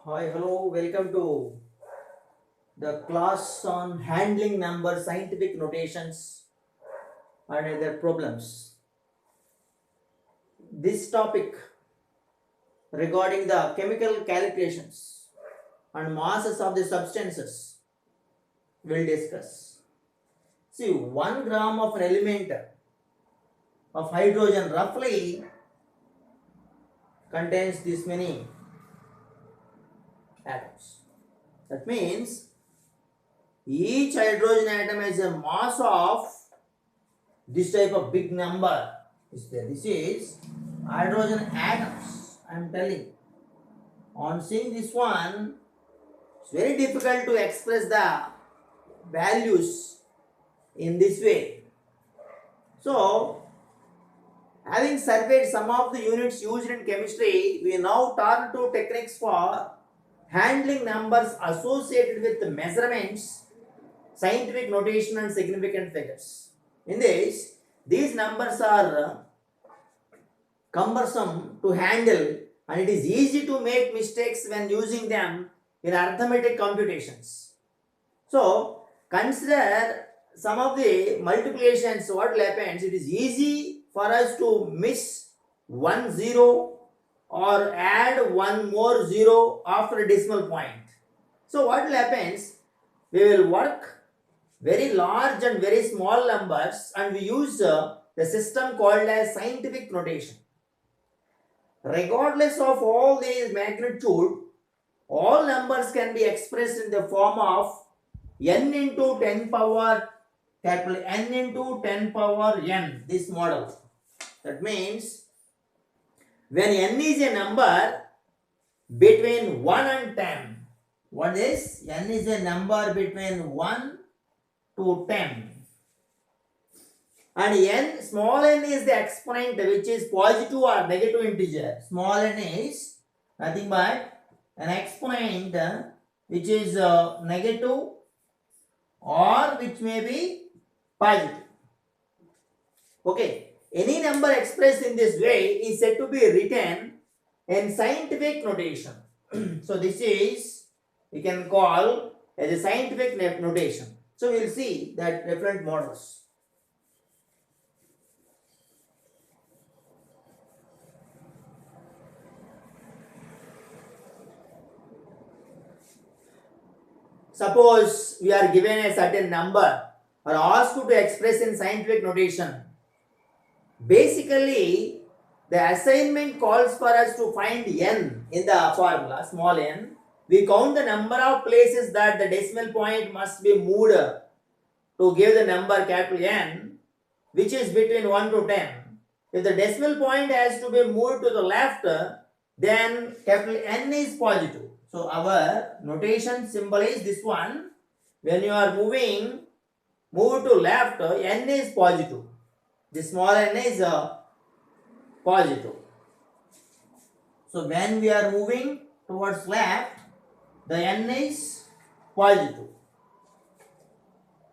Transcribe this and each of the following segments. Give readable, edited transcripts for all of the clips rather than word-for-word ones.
Hi, hello, welcome to the class on handling numbers, scientific notations, and their problems. This topic regarding the chemical calculations and masses of the substances we'll discuss. See, 1 gram of an element of hydrogen roughly contains this many atoms. That means each hydrogen atom has a mass of this type of big number is there. This is hydrogen atoms. I am telling. On seeing this one, it's very difficult to express the values in this way. So, having surveyed some of the units used in chemistry, we now turn to techniques for handling numbers associated with the measurements, scientific notation, and significant figures. In this, these numbers are cumbersome to handle and it is easy to make mistakes when using them in arithmetic computations. So, consider some of the multiplications. What will happen? It is easy for us to miss 1 0 or add one more 0 after a decimal point. So, what will happen? We will work very large and very small numbers and we use the system called as scientific notation. Regardless of all these magnitude, all numbers can be expressed in the form of n into 10 power capital N into 10 power n, this model. That means when n is a number between 1 and 10, what is n is a number between 1 to 10. And n, small n is the exponent which is positive or negative integer. Small n is nothing but an exponent which is negative or which may be positive. Okay, any number expressed in this way is said to be written in scientific notation. So this is, we can call as a scientific notation. So we will see that different models. Suppose we are given a certain number or asked to express in scientific notation. Basically, the assignment calls for us to find n in the formula, small n. We count the number of places that the decimal point must be moved to give the number capital N, which is between 1 to 10. If the decimal point has to be moved to the left, then capital N is positive. So our notation symbol is this one. When you are moving, move to left, N is positive. The small n is positive. So when we are moving towards left, the n is positive.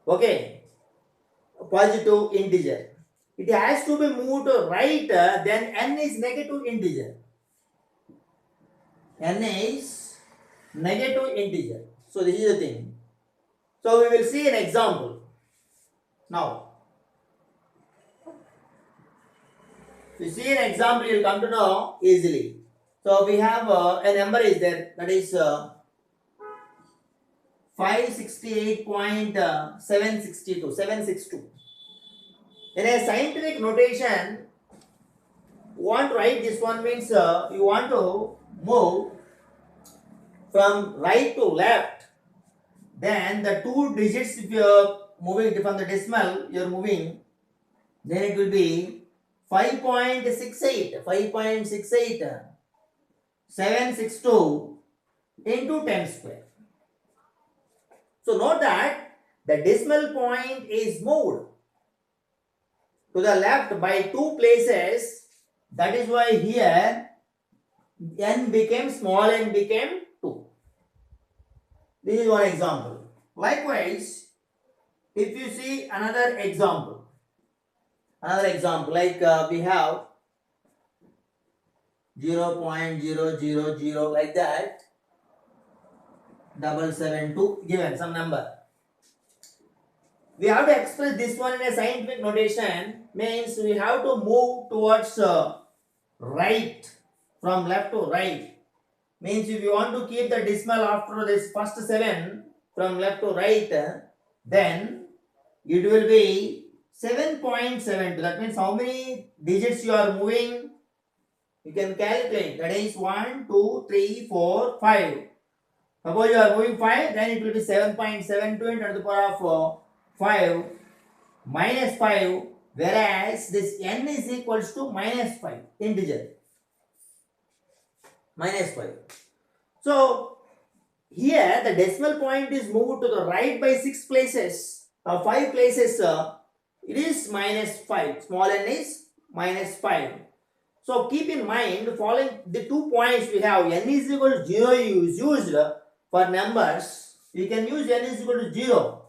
Okay, positive integer. It has to be moved to right, then n is negative integer. N is negative integer. So this is the thing. So we will see an example. Now, if you see an example, you will come to know easily. So we have a number is there, that is 762. In a scientific notation, you want to write this one means you want to move from right to left. Then the two digits, if you are moving from the decimal, you are moving, then it will be 5.68, 762 into 10 square. So note that the decimal point is moved to the left by 2 places. That is why here n became small n became 2. This is one example. Likewise, if you see another example like we have 0.000 like that. 772 given some number. We have to express this one in a scientific notation, means we have to move towards right, from left to right. Means if you want to keep the decimal after this first 7 from left to right, then it will be 7.72. That means how many digits you are moving? You can calculate. That is 1, 2, 3, 4, 5. Suppose you are moving 5, then it will be 7.72 into the power of 5 minus 5, whereas this n is equals to minus 5, integer. Minus 5. So, here the decimal point is moved to the right by 6 places, 5 places, it is minus 5. Small n is minus 5. So, keep in mind following the 2 points we have, n is equal to 0 is used for numbers. You can use n is equal to 0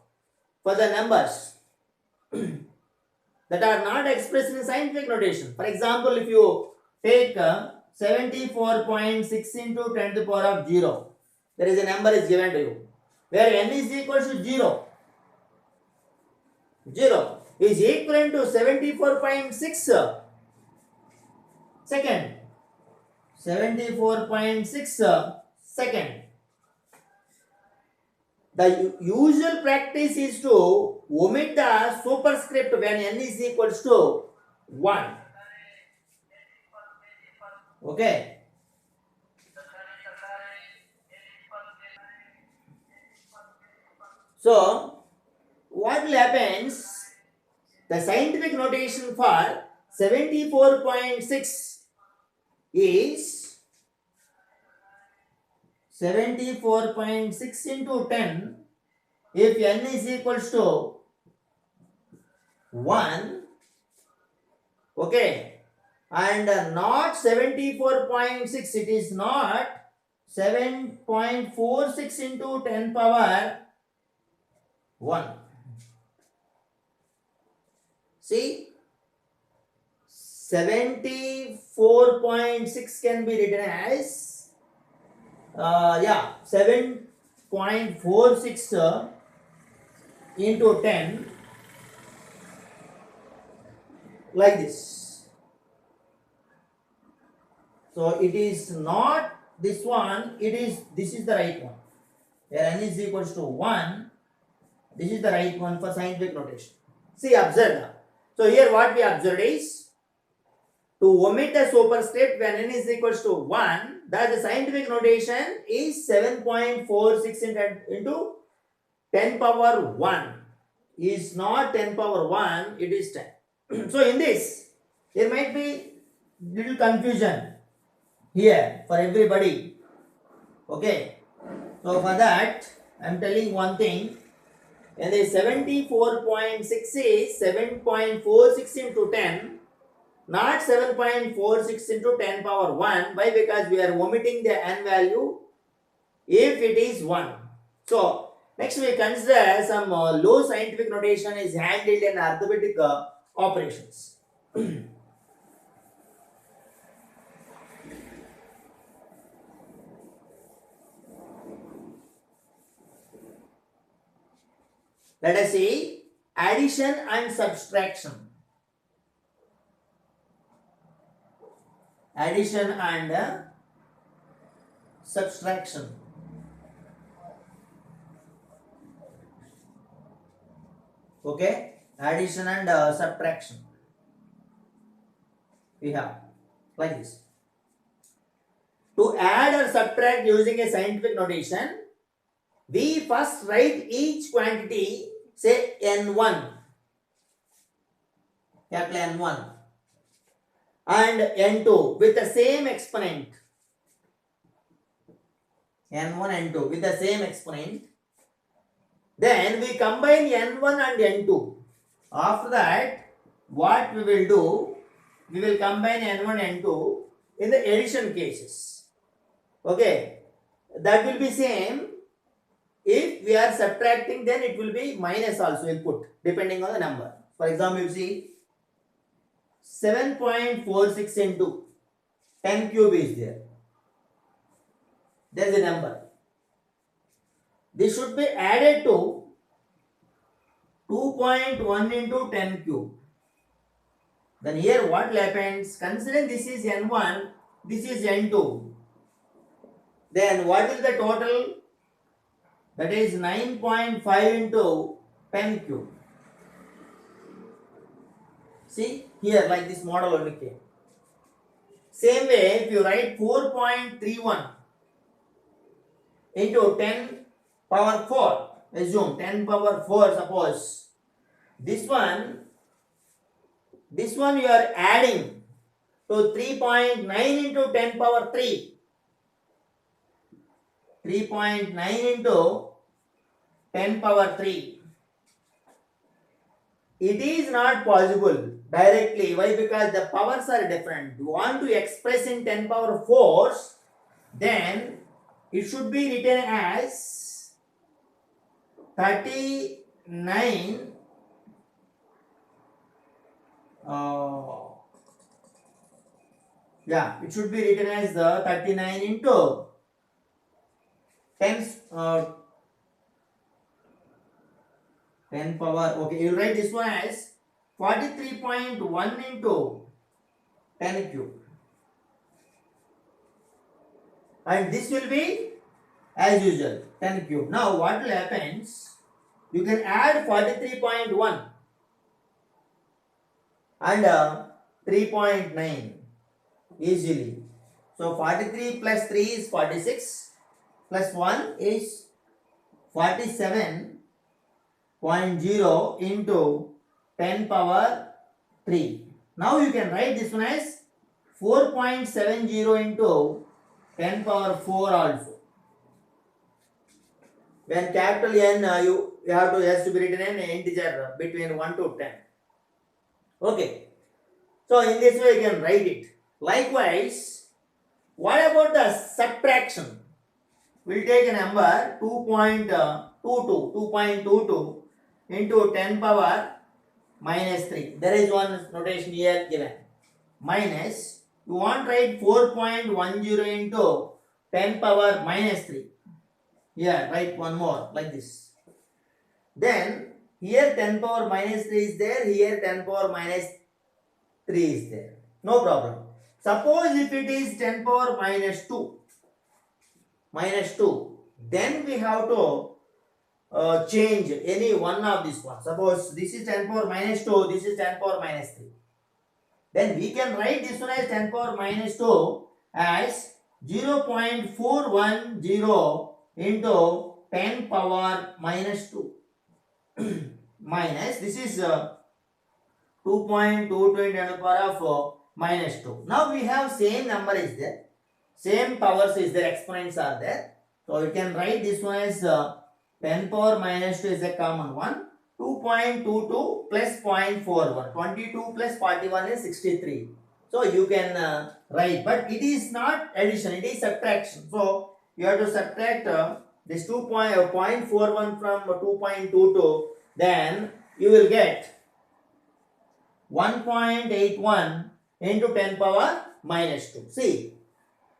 for the numbers that are not expressed in scientific notation. For example, if you take 74.6 into 10 to the power of 0, there is a number is given to you, where n is equal to 0. 0 is equivalent to 74.6 second. 74.6 second. The usual practice is to omit the superscript when n is equals to 1. Okay. So, what will happen? The scientific notation for 74.6 is 74.6 into 10. If n is equals to 1, okay, and not 74.6, it is not 7.46 into 10 power 1. See, 74.6 can be written as 7.46 into 10, like this. So it is not this one, this is the right one. Where n is equals to 1, this is the right one for scientific notation. See, observe now. So here what we observed is, to omit the superscript when n is equals to 1, that the scientific notation is 7.46 into 10 power 1. Is not 10 power 1, it is 10. So in this, there might be little confusion here for everybody. Okay. So for that, I am telling one thing. And the 74.6 is 7.46 into 10, not 7.46 into 10 power 1. Why? Because we are omitting the n value if it is 1. So, next we consider some low scientific notation is handled in arithmetic operations. Let us see addition and subtraction. Addition and subtraction. Okay, addition and subtraction. We have like this. To add or subtract using a scientific notation, we first write each quantity, say n1, capital N1, and n2 with the same exponent. n1, n2 with the same exponent. Then we combine n1 and n2. After that, what we will do, we will combine n1 and n2 in the addition cases. Okay, that will be same. If we are subtracting, then it will be minus also we'll put depending on the number. For example, you see 7.46 into 10 cube is there. There is a number. this should be added to 2.1 into 10 cube. Then here what will happen? Considering this is n1, this is n2. Then what is the total? That is 9.5 into 10 cube. See here, like this model only came. Same way, if you write 4.31 into 10 power 4, assume 10 power 4, suppose this one you are adding to 3.9 into 10 power 3. 3.9 into 10 power 3. It is not possible directly. Why? Because the powers are different. You want to express in 10 power 4s, then it should be written as 39 it should be written as the 39 into 10 10 power, okay, you will write this one as 43.1 into 10 cube, and this will be as usual 10 cube. Now what will happen? You can add 43.1 and 3.9 easily. So 43 plus 3 is 46 plus 1 is 47.0 into 10 power 3. Now you can write this one as 4.70 into 10 power 4 also. When capital N you have to has to be written in integer between 1 to 10. Okay. So in this way you can write it. Likewise, what about the subtraction? We'll take a number 2.22 into 10 power minus 3. There is one notation here given. Minus, you want to write 4.10 into 10 power minus 3. Here, write one more like this. Then, here 10 power minus 3 is there, here 10 power minus 3 is there. No problem. Suppose if it is 10 power minus 2, then we have to change any one of these ones. Suppose this is 10 power minus 2, this is 10 power minus 3. Then we can write this one as 10 power minus 2 as 0.410 into 10 power minus 2 minus this is 2.22 into 10 power of minus 2. Now we have same number is there, same powers is there, exponents are there. So you can write this one as 10 power minus 2 is a common one. 2.22 plus 0.41. 22 plus 41 is 63. So you can write, but it is not addition, it is subtraction. So you have to subtract this 0.41 from 2.22, then you will get 1.81 into 10 power minus 2. See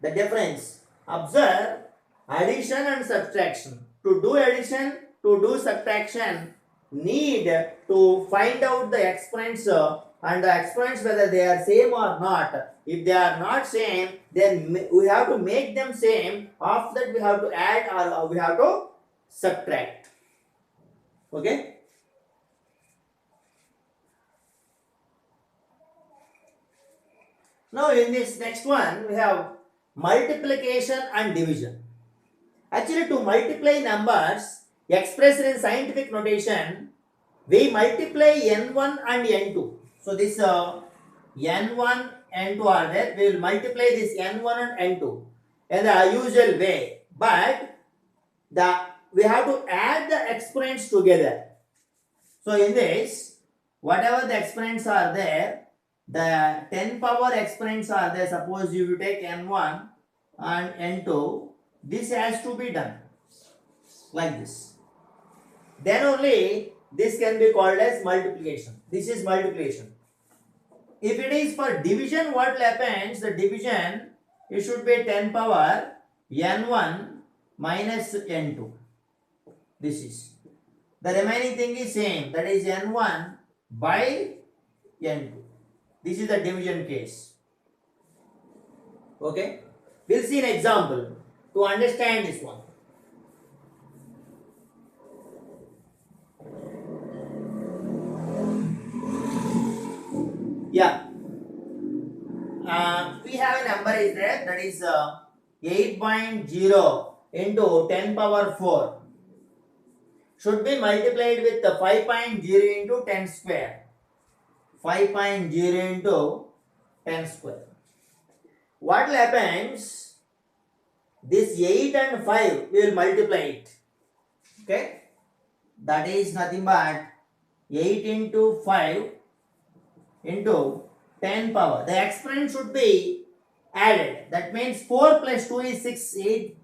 the difference. Observe addition and subtraction. To do addition, to do subtraction, need to find out the exponents and the exponents whether they are same or not. If they are not same, then we have to make them same. After that we have to add or we have to subtract. Okay. Now in this next one we have multiplication and division. Actually, to multiply numbers expressed in scientific notation, we multiply n1 and n2. So this n1, n2 are there. We will multiply this n1 and n2 in the usual way. But we have to add the exponents together. So in this, whatever the exponents are there, the 10 power exponents are there. Suppose you take n1 and n2. This has to be done like this. Then only this can be called as multiplication. This is multiplication. If it is for division, what happens? The division, it should be 10 power n1 minus n2. This is. The remaining thing is same, that is n1 by n2. This is the division case. Okay. We'll see an example to understand this one. Yeah. We have a number is there, that is 8.0 into 10 power 4 should be multiplied with the 5.0 into 10 square. 5.0 into 10 square. What will happens? This 8 and 5 we will multiply it. Okay? That is nothing but 8 into 5 into 10 power. The exponent should be added. That means 4 plus 2 is 6. 8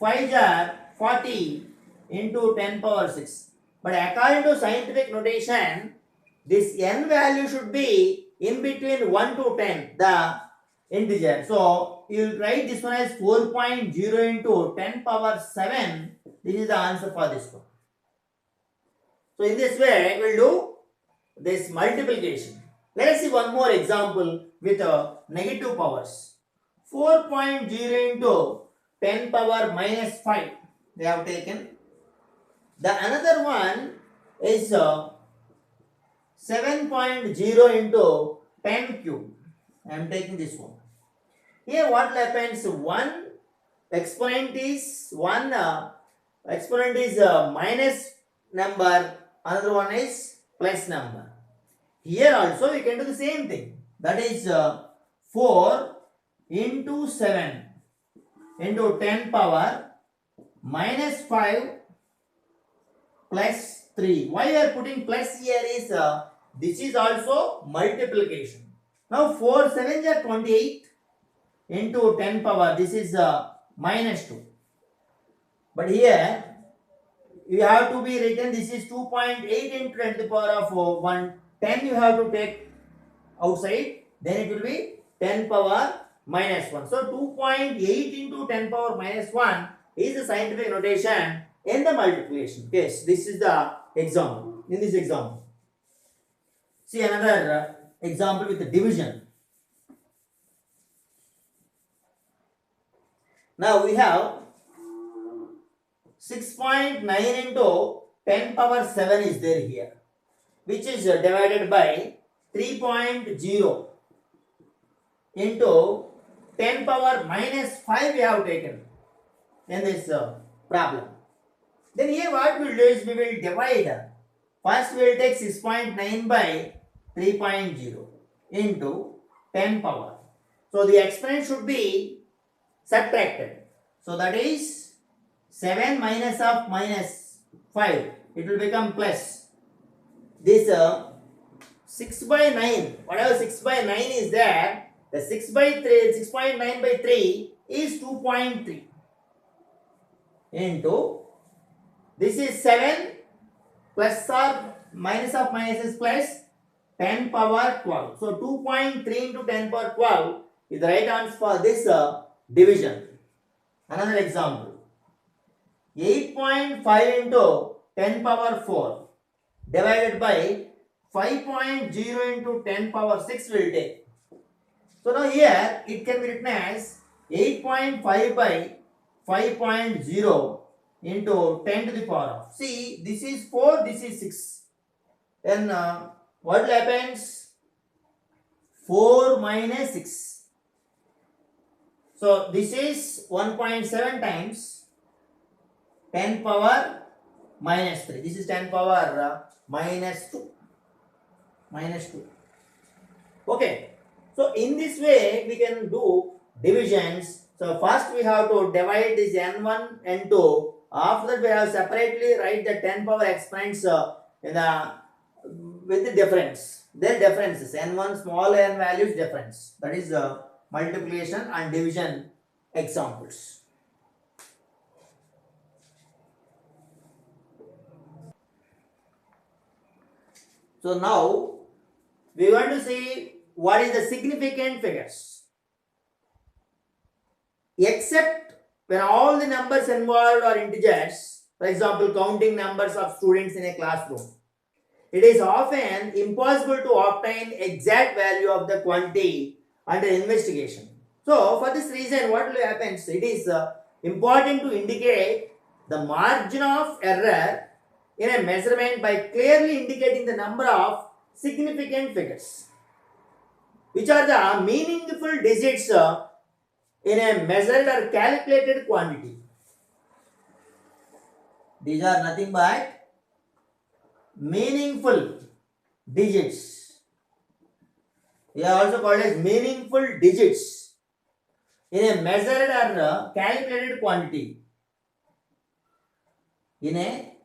5 are 40 into 10 power 6. But according to scientific notation, this n value should be in between 1 to 10, the integer. So you will write this one as 4.0 into 10 power 7. This is the answer for this one. So in this way, we will do this multiplication. Let us see one more example with negative powers. 4.0 into 10 power minus 5 they have taken. The another one is 7.0 into 10 cube. I am taking this one. Here what happens? One exponent is minus number, another one is plus number. Here also we can do the same thing. That is 4 into 7 into 10 power minus 5 plus 3. Why we are putting plus here is this is also multiplication. Now 4 7s are 28 into 10 power. This is minus 2. But here you have to be written, this is 2.8 into 10 to the power of 1. 10 you have to take outside, then it will be 10 power minus 1. So 2.8 into 10 power minus 1 is the scientific notation in the multiplication case. This is the example. In this example, see another example with the division. Now we have 6.9 into 10 power 7 is there here, which is divided by 3.0 into 10 power minus 5 we have taken in this problem. Then here what we will do is we will divide. First we will take 6.9 by 3.0 into 10 power. So the exponent should be subtracted. So that is 7 minus of minus 5. It will become plus. This 6 by 9, whatever 6 by 9 is there, the 6 by 3, 6.9 by 3 is 2.3 into, this is 7 plus or minus of minus is plus 10 power 12. So 2.3 into 10 power 12 is the right answer for this division. Another example, 8.5 into 10 power 4 divided by 5.0 into 10 power 6 will take. So now here it can be written as 8.5 by 5.0 into 10 to the power of. See, this is 4, this is 6. Then what happens? 4 minus 6. So this is 1.7 times 10 power minus 3. This is 10 power minus 2. Minus 2. Okay. So in this way we can do divisions. So first we have to divide this n1, n2. After that we have separately write the 10 power exponents in the with the difference. Their differences. n1 small n values difference. That is multiplication and division examples. So now we want to see what is the significant figures. Except when all the numbers involved are integers, For example, counting numbers of students in a classroom. It is often impossible to obtain exact value of the quantity under investigation. So, for this reason, what will happen? It is important to indicate the margin of error in a measurement by clearly indicating the number of significant figures, which are the meaningful digits in a measured or calculated quantity. These are nothing but meaningful digits. They are also called as meaningful digits in a measured or calculated quantity. In a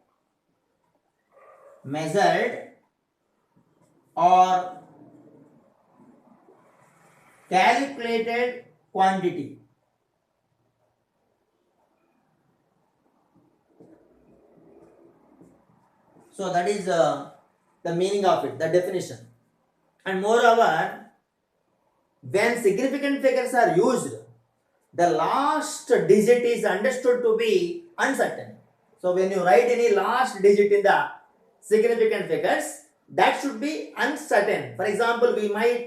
measured or calculated quantity. So that is the meaning of it, the definition. And moreover, when significant figures are used, the last digit is understood to be uncertain. So when you write any last digit in the significant figures, that should be uncertain. For example, we might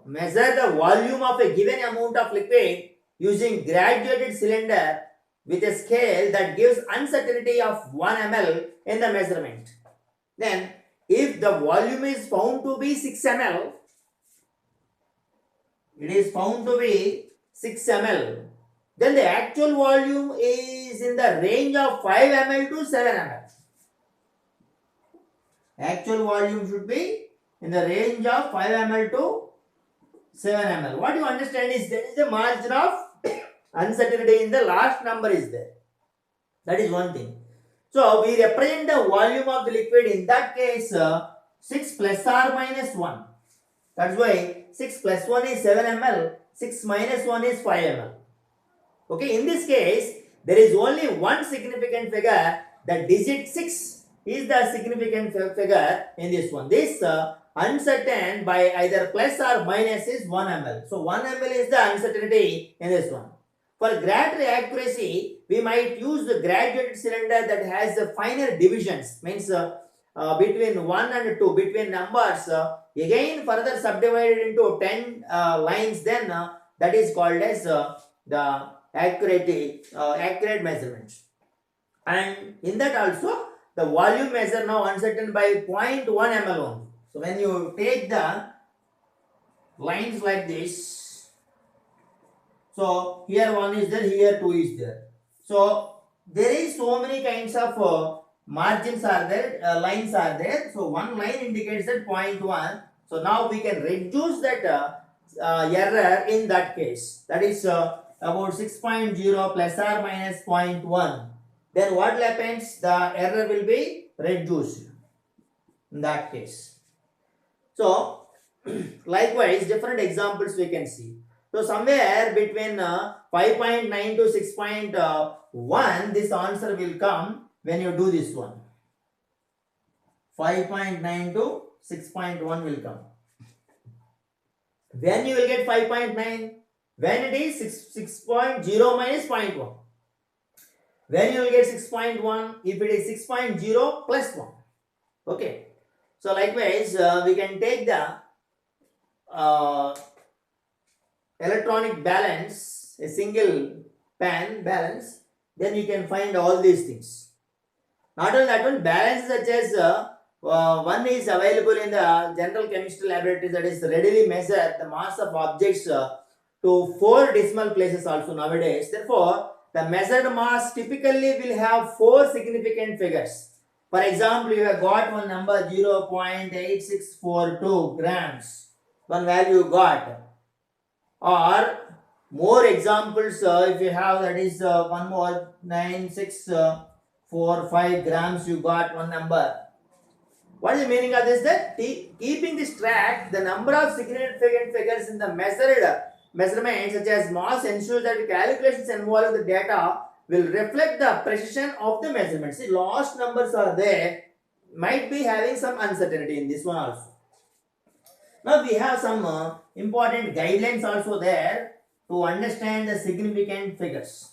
measure the volume of a given amount of liquid using graduated cylinder with a scale that gives uncertainty of 1 ml in the measurement. Then, if the volume is found to be 6 ml, it is found to be 6 ml, then the actual volume is in the range of 5 ml to 7 ml. Actual volume should be in the range of 5 ml to 7 ml. What you understand is there is a margin of uncertainty in the last number is there. That is one thing. So we represent the volume of the liquid in that case 6 plus or minus 1. That's why 6 plus 1 is 7 ml, 6 minus 1 is 5 ml. Okay, in this case, there is only one significant figure. The digit 6 is the significant figure in this one. This uncertain by either plus or minus is 1 ml. So 1 ml is the uncertainty in this one. For greater accuracy, we might use the graduated cylinder that has the finer divisions, means between 1 and 2, between numbers, again further subdivided into 10 lines, then that is called as the accurate measurement. And in that also, the volume measure now uncertain by 0.1 ml only. So when you take the lines like this, so here 1 is there, here 2 is there. So there is so many kinds of margins are there, lines are there. So one line indicates that 0.1. So now we can reduce that error in that case. That is about 6.0 plus or minus 0.1. Then what happens? The error will be reduced in that case. So likewise, different examples we can see. So somewhere between 5.9 to 6.1, this answer will come when you do this one. 5.9 to 6.1 will come. When you will get 5.9? When it is 6.0 minus 0.1. When you will get 6.1? If it is 6.0 plus 1. Okay. So likewise, we can take the electronic balance, a single pan balance, then you can find all these things. Not only that one, balance such as one is available in the general chemistry laboratories, that is readily measure the mass of objects to 4 decimal places also nowadays. Therefore, the measured mass typically will have 4 significant figures. For example, you have got one number 0.8642 grams, one value you got. Or more examples, if you have, that is one more 9645 grams, you got one number. What is the meaning of this? That keeping this track, the number of significant figures in the measurement such as mass ensures that the calculations involving the data will reflect the precision of the measurement. See, last numbers are there, might be having some uncertainty in this one also. Now we have some important guidelines also there to understand the significant figures.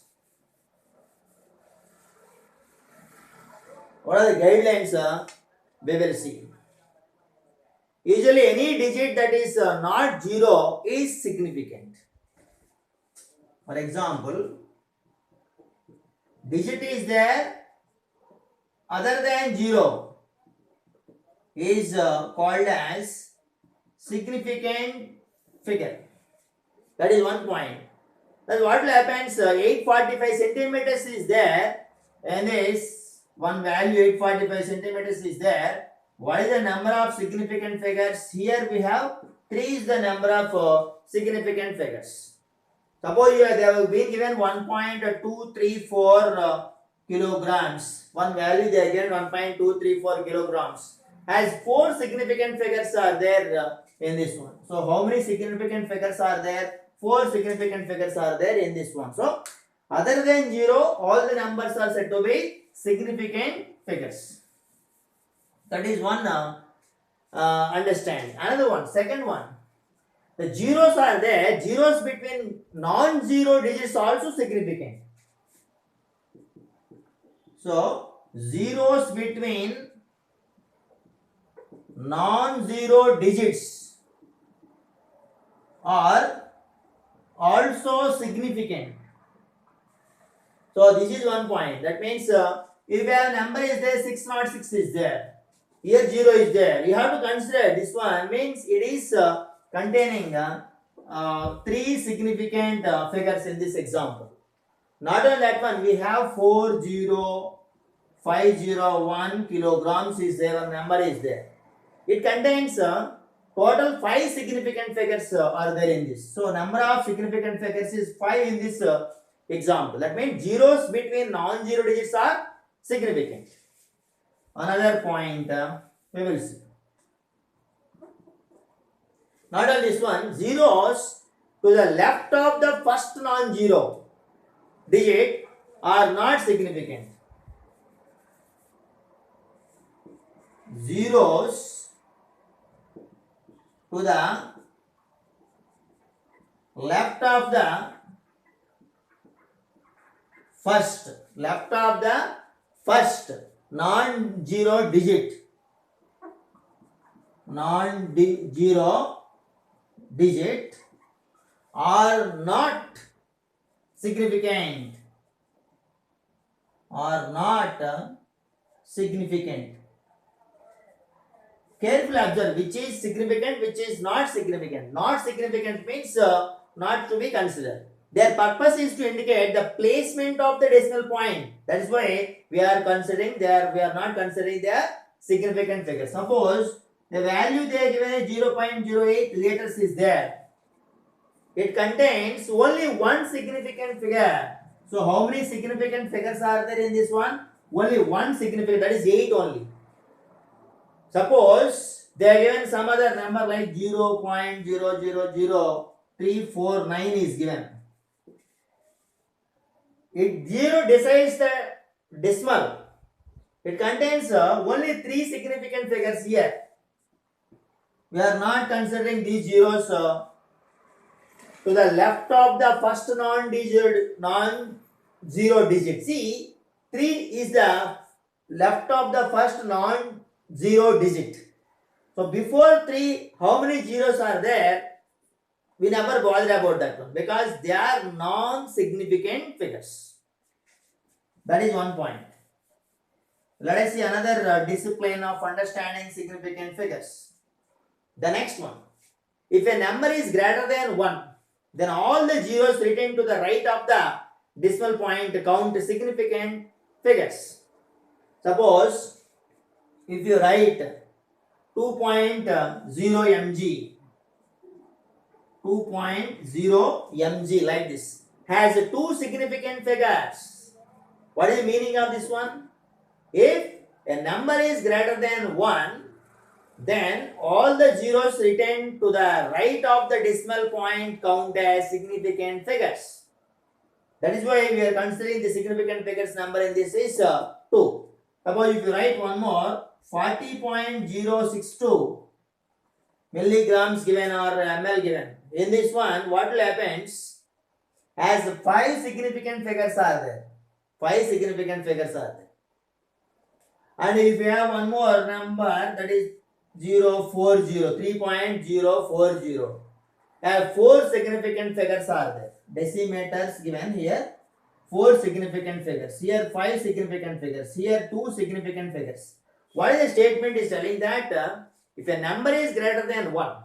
What are the guidelines? We will see. Usually any digit that is not 0 is significant. For example, digit is there other than 0 is called as significant figure. That is one point. That's what will happen. 845 centimeters is there, and this one value 845 centimeters is there. What is the number of significant figures? Here we have 3 is the number of significant figures. Suppose they have been given 1.234 kilograms. One value they are given 1.234 kilograms. As 4 significant figures are there in this one. So how many significant figures are there? 4 significant figures are there in this one. So other than 0, all the numbers are said to be significant figures. That is one understanding. Another one, second one. The zeros are there. Zeros between non-zero digits also significant. So zeros between non-zero digits are also significant. So this is one point. That means if a number is there, 606 is there. Here 0 is there. You have to consider this one means it is containing 3 significant figures in this example. Not only that one, we have 40501 kilograms is there, one number is there. It contains total 5 significant figures are there in this. So number of significant figures is 5 in this example. That means zeros between non-zero digits are significant. Another point we will see. Not only this one, zeros to the left of the first non-zero digit are not significant. Zeros to the left of the first non-zero digit are not significant. Carefully observe which is significant, which is not significant. Not significant means not to be considered. Their purpose is to indicate the placement of the decimal point. That is why we are not considering their significant figure. Suppose the value they are given is 0.08 liters is there. It contains only one significant figure. So how many significant figures are there in this one? Only one significant, that is 8 only. Suppose they are given some other number like 0.000349 is given. It 0 decides the decimal. It contains only 3 significant figures here. We are not considering these zeros to the left of the first non-zero digit. See, 3 is the left of the first non-zero digit. So before 3, how many zeros are there? We never bother about that one because they are non-significant figures. That is one point. Let us see another discipline of understanding significant figures. The next one. If a number is greater than 1, then all the zeros written to the right of the decimal point count significant figures. Suppose if you write 2.0 mg, 2.0 mg like this, has 2 significant figures. What is the meaning of this one? If a number is greater than 1, then all the zeros written to the right of the decimal point count as significant figures. That is why we are considering the significant figures number in this is 2. Suppose if you write one more, 40.062 milligrams given or ml given. In this one, what will happen? As 5 significant figures are there. 5 significant figures are there. And if you have one more number, that is 040, 3.040. Four significant figures are there. Decimators given here. Four significant figures. Here 5 significant figures. Here 2 significant figures. What is the statement is telling that if a number is greater than 1,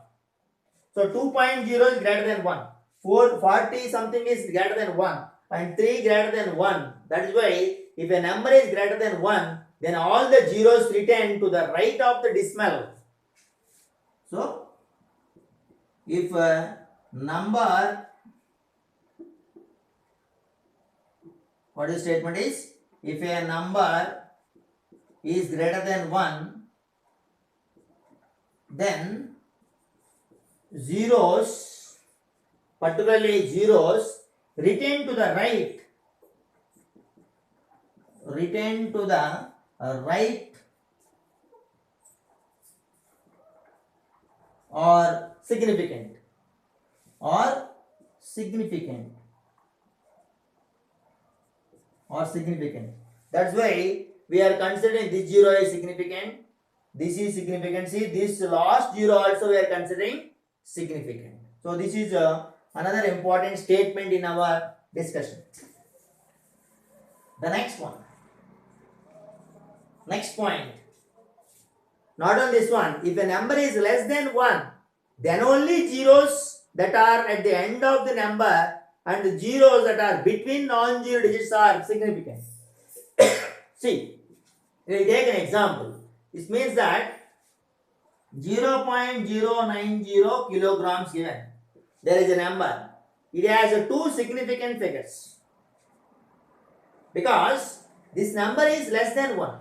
so 2.0 is greater than 1, 440 something is greater than 1, and 3 greater than 1. That is why if a number is greater than 1, then all the zeros written to the right of the decimal. So if a number, what is statement is, if a number is greater than 1, then zeros, particularly zeros, written to the right or significant. That's why we are considering this zero is significant. This is significant. See, this last zero also we are considering significant. So this is another important statement in our discussion. The next one. Next point. Not on this one. If a number is less than 1, then only zeros that are at the end of the number and the zeros that are between non-zero digits are significant. See, we take an example. This means that 0.090 kilograms given. There is a number. It has 2 significant figures. Because this number is less than 1.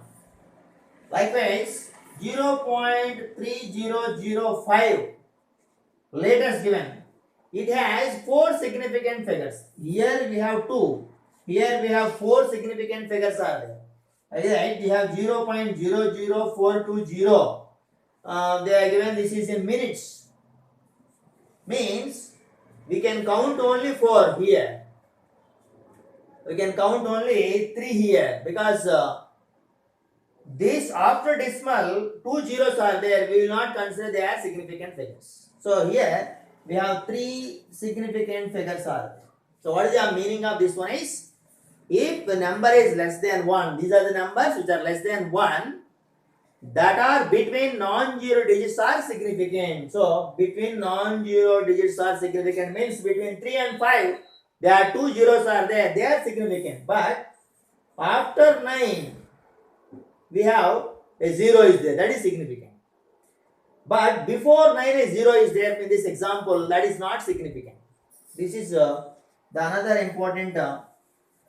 Likewise, 0.3005 letters given. It has 4 significant figures. Here we have 2. Here we have 4 significant figures are there. Right? We have 0.00420. They are given, this is in minutes. Means we can count only 4 here. We can count only 3 here because this after decimal 2 zeros are there. We will not consider they are significant figures. So here we have 3 significant figures are there. So what is the meaning of this one is, if the number is less than 1, these are the numbers which are less than 1 that are between non-zero digits are significant. So between non-zero digits are significant means between 3 and 5 there are 2 zeros are there, they are significant. But after 9 we have a 0 is there, that is significant. But before 9 a 0 is there in this example, that is not significant. This is the another important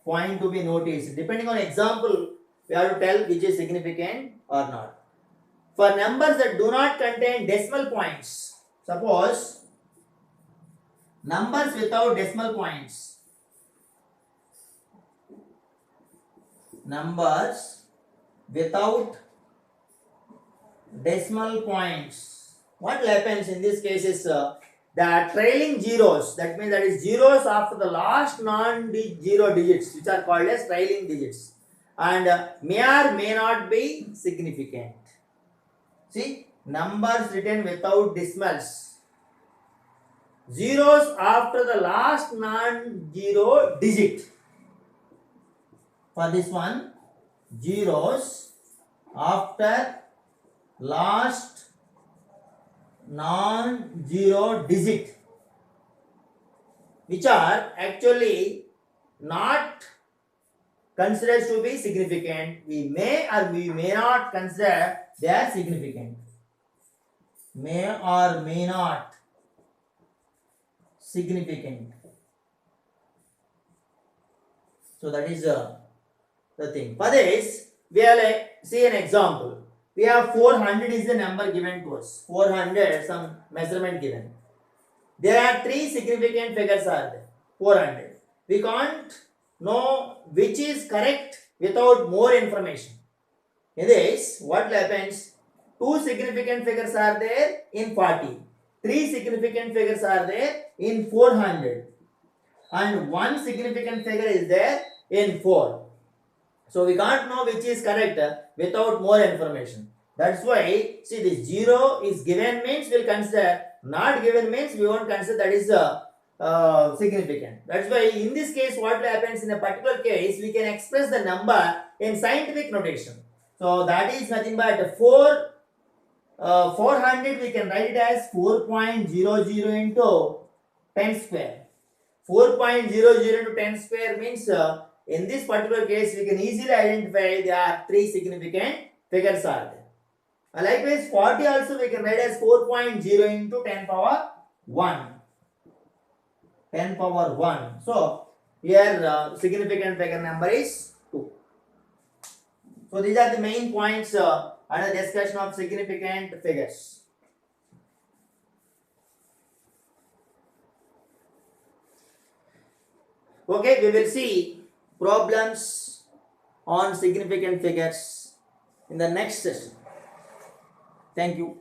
point to be noticed. Depending on example, we have to tell which is significant or not. For numbers that do not contain decimal points, suppose numbers without decimal points, numbers without decimal points, what happens in this case is the trailing zeros, that means that is zeros after the last non-zero digits, which are called as trailing digits, and may or may not be significant. See, numbers written without decimals, zeros after the last non-zero digit. For this one, zeros after last non-zero digit, which are actually not considered to be significant. We may or we may not consider they are significant. May or may not significant. So that is the thing. For this, we will see an example. We have 400 is the number given to us. 400, some measurement given. There are 3 significant figures are there. 400. We can't know which is correct without more information. In this, what happens? 2 significant figures are there in 40. 3 significant figures are there in 400. And 1 significant figure is there in 4. So we can't know which is correct without more information. That's why, see, this 0 is given means we'll consider, not given means we won't consider that is significant. That's why in this case what happens in a particular case, we can express the number in scientific notation. So that is nothing but 400 we can write it as 4.00 into 10 square. 4.00 into 10 square means in this particular case we can easily identify there are three significant figures are there. Likewise 40 also we can write as 4.0 into 10 power 1. 10 power 1. So here significant figure number is 2. So these are the main points under discussion of significant figures. Okay, we will see problems on significant figures in the next session. Thank you.